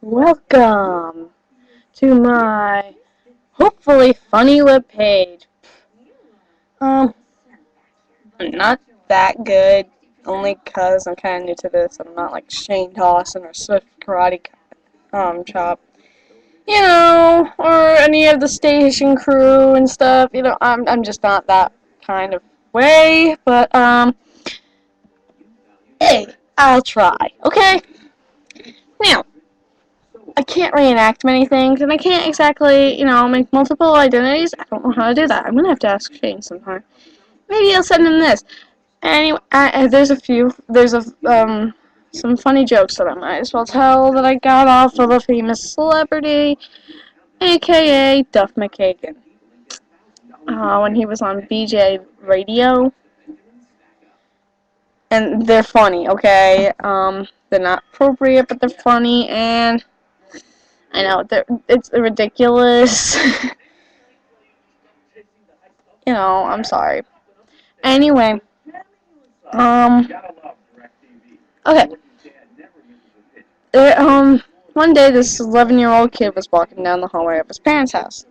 Welcome to my hopefully funny webpage. Um, I'm not that good, only because I'm kind of new to this. I'm not like Shane Dawson or Swift Karate Chop, or any of the station crew and stuff. I'm just not that kind of way. But hey, I'll try. Okay. Now, I can't reenact many things, and I can't exactly, make multiple identities. I don't know how to do that. I'm gonna have to ask Shane sometime. Maybe I'll send him this. Anyway, there's some funny jokes that I might as well tell that I got off of a famous celebrity, aka Duff McKagan. When he was on BJ Radio, and they're funny. Okay, they're not appropriate, but they're funny, and I know it's ridiculous. I'm sorry. Anyway, okay. One day this 11-year-old kid was walking down the hallway of his parents' house.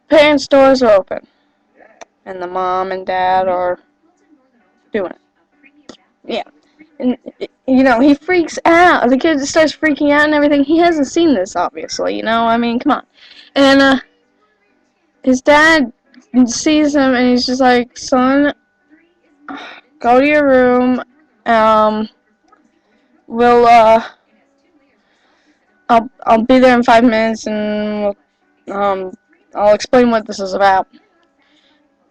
Parents' doors are open, and the mom and dad are doing it. Yeah. And, he freaks out. The kid starts freaking out and everything. He hasn't seen this, obviously, I mean, come on. And, his dad sees him, and he's just like, son, go to your room, we'll, I'll be there in 5 minutes, and, I'll explain what this is about.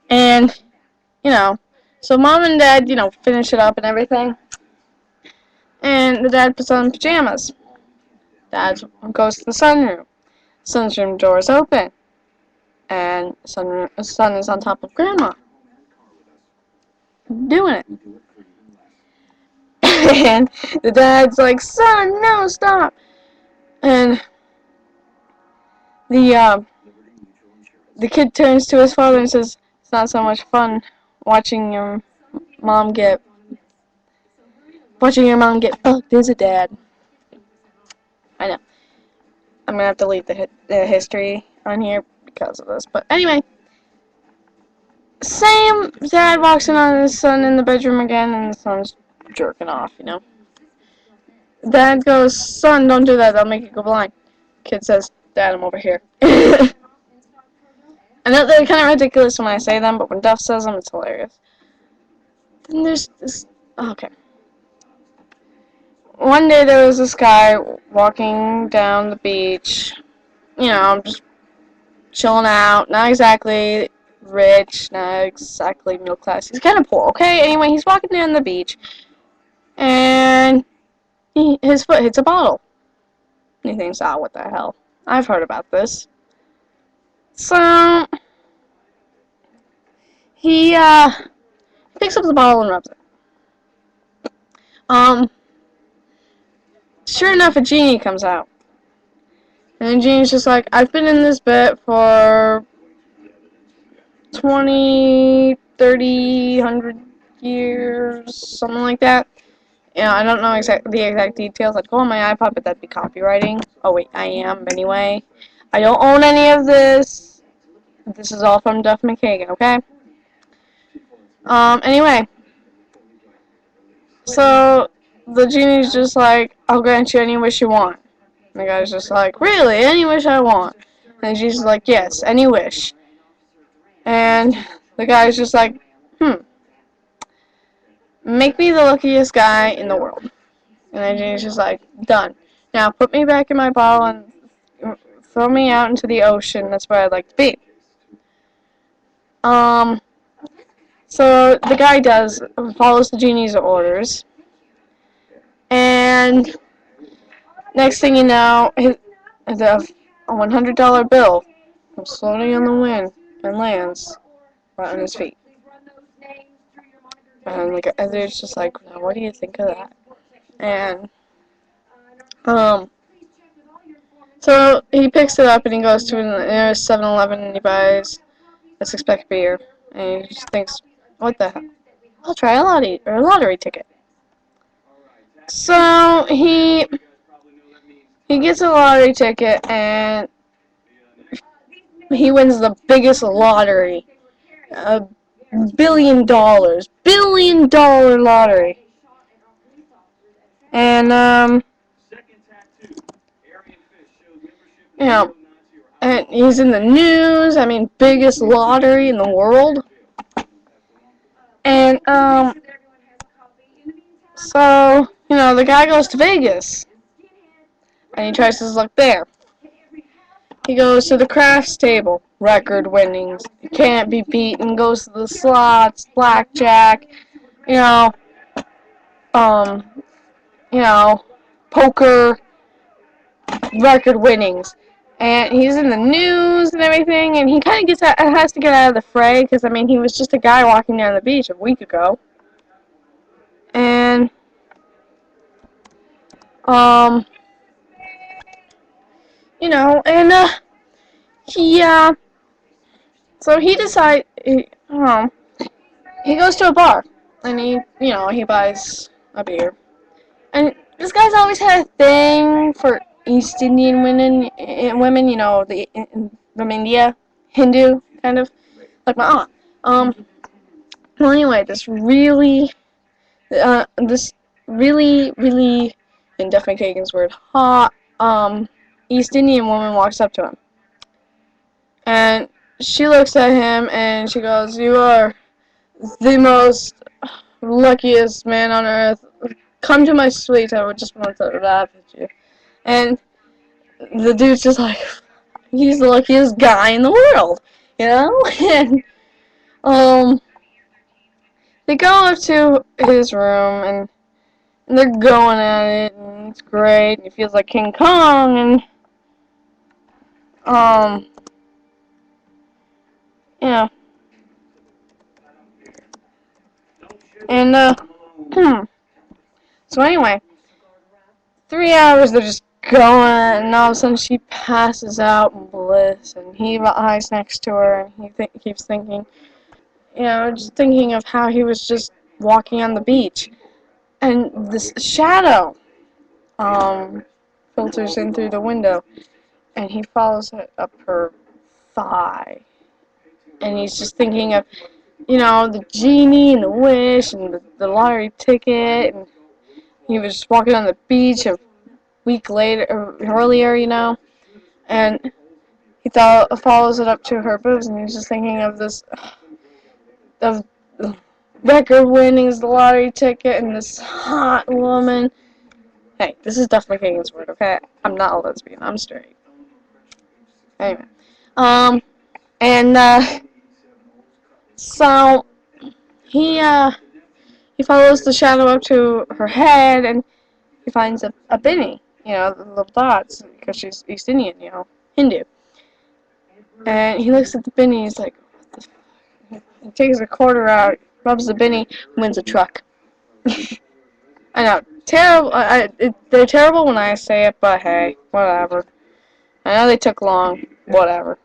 And, so mom and dad, finish it up and everything. And the dad puts on pajamas. Dad goes to the sunroom. Son's room door is open. And son is on top of grandma. Doing it. And the dad's like, son, no, stop. And the kid turns to his father and says, it's not so much fun watching your mom get fucked, is it, Dad? I know. I'm gonna have to leave the history on here because of this. But anyway, same. Dad walks in on his son in the bedroom again, and the son's jerking off. Dad goes, son, don't do that. That'll make you go blind. Kid says, Dad, I'm over here. I know they're kind of ridiculous when I say them, but when Duff says them, it's hilarious. Then there's this. Okay. One day there was this guy walking down the beach, just chilling out, not exactly rich, not exactly middle class. He's kind of poor, okay? Anyway, he's walking down the beach, and his foot hits a bottle. And he thinks, what the hell? I've heard about this. So, he picks up the bottle and rubs it. Sure enough, a genie comes out. And the genie's just like, I've been in this bed for 20, 30, 100 years, something like that. I don't know the exact details. I'd go on my iPod, but that'd be copywriting. Oh, wait, I am, anyway. I don't own any of this. This is all from Duff McKagan, okay? Anyway. So, the genie's just like, I'll grant you any wish you want. And the guy's just like, really? Any wish I want? And she's like, yes, any wish. And the guy's just like, make me the luckiest guy in the world. And then Jane's just like, done. Now put me back in my bottle and throw me out into the ocean. That's where I'd like to be. So the guy follows the genie's orders. And next thing you know, a $100 bill comes floating on the wind and lands right on his feet. And the dude's just like, now what do you think of that? And, so he picks it up and he goes to a 7-Eleven and he buys a 6-pack of beer. And he just thinks, what the hell? I'll try a lottery ticket. So he gets a lottery ticket and he wins the biggest lottery, $1 billion lottery, and you know, and he's in the news. I mean, biggest lottery in the world, and so the guy goes to Vegas and he tries his luck there. He goes to the crafts table, record winnings, can't be beaten. Goes to the slots, blackjack, you know, um, you know, poker, record winnings, and he's in the news and everything. And he kind of has to get out of the fray because I mean he was just a guy walking down the beach a week ago, and um, and he so he decides he goes to a bar and he buys a beer. And this guy's always had a thing for East Indian women, from India, Hindu, kind of, like my aunt. Well, anyway, this really, in Duff McKagan's word, hot, East Indian woman walks up to him. And she looks at him and she goes, "You are the most luckiest man on earth. Come to my suite. I would just want to laugh at you." And the dude's just like, he's the luckiest guy in the world, And they go up to his room and they're going at it, and it's great. And he feels like King Kong, and yeah, and So anyway, 3 hours they're just going, and all of a sudden she passes out in bliss, and he lies next to her, and he keeps thinking, just thinking of how he was just walking on the beach, and this shadow filters in through the window, and he follows it up her thigh, and he's just thinking of, the genie and the wish and the lottery ticket, and he was just walking on the beach a week later, or earlier, and he follows it up to her boobs, and he's just thinking of of the record winnings, the lottery ticket, and this hot woman. Hey, this is Duff McKagan's word, okay? I'm not a lesbian. I'm straight. Anyway, and so he follows the shadow up to her head, and he finds a Binny, the little dots, because she's East Indian, Hindu. And he looks at the Binny, he's like, what the fuck? He takes a quarter out, rubs the Binny, wins a truck. I know, terrible. They're terrible when I say it, but hey, whatever. I know they took long, whatever.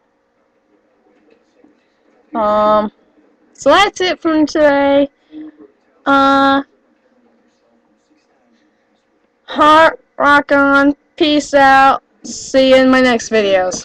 So that's it from today. Heart rock on, peace out, see you in my next videos.